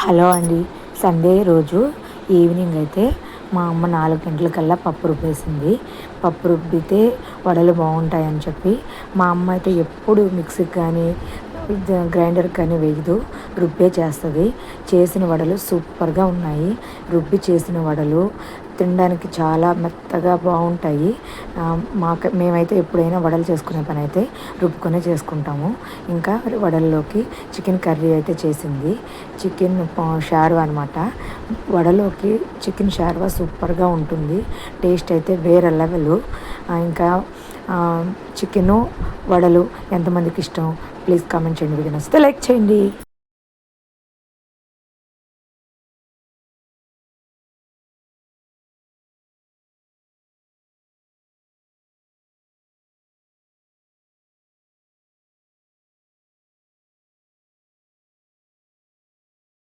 Hello అండి. Sunday రోజు evening అయితే మా అమ్మ 4 గంటలకల్లా పప్పు రుబ్బేసింది. పప్పు రుబ్బితే వడలు బాగుంటాయని చెప్పి మా అమ్మ అయితే ఎప్పుడు మిక్సీకి కానీ గ్రైండర్కి కానీ వేయదు, రుబ్బే చేస్తుంది. చేసిన వడలు సూపర్గా ఉన్నాయి. రుబ్బి చేసిన వడలు తినడానికి చాలా మెత్తగా బాగుంటాయి. మేమైతే ఎప్పుడైనా వడలు చేసుకునే పని అయితే రుబ్బుకొనే చేసుకుంటాము. ఇంకా వడల్లోకి చికెన్ కర్రీ అయితే చేసింది. చికెన్ షార్వా అనమాట. వడలోకి చికెన్ షార్వా సూపర్గా ఉంటుంది. టేస్ట్ అయితే వేరే లెవెల్. ఇంకా చికెను వడలు ఎంతమందికి ఇష్టం ప్లీజ్ కామెంట్ చేయండి. వీడియో నచ్చితే లైక్ చేయండి.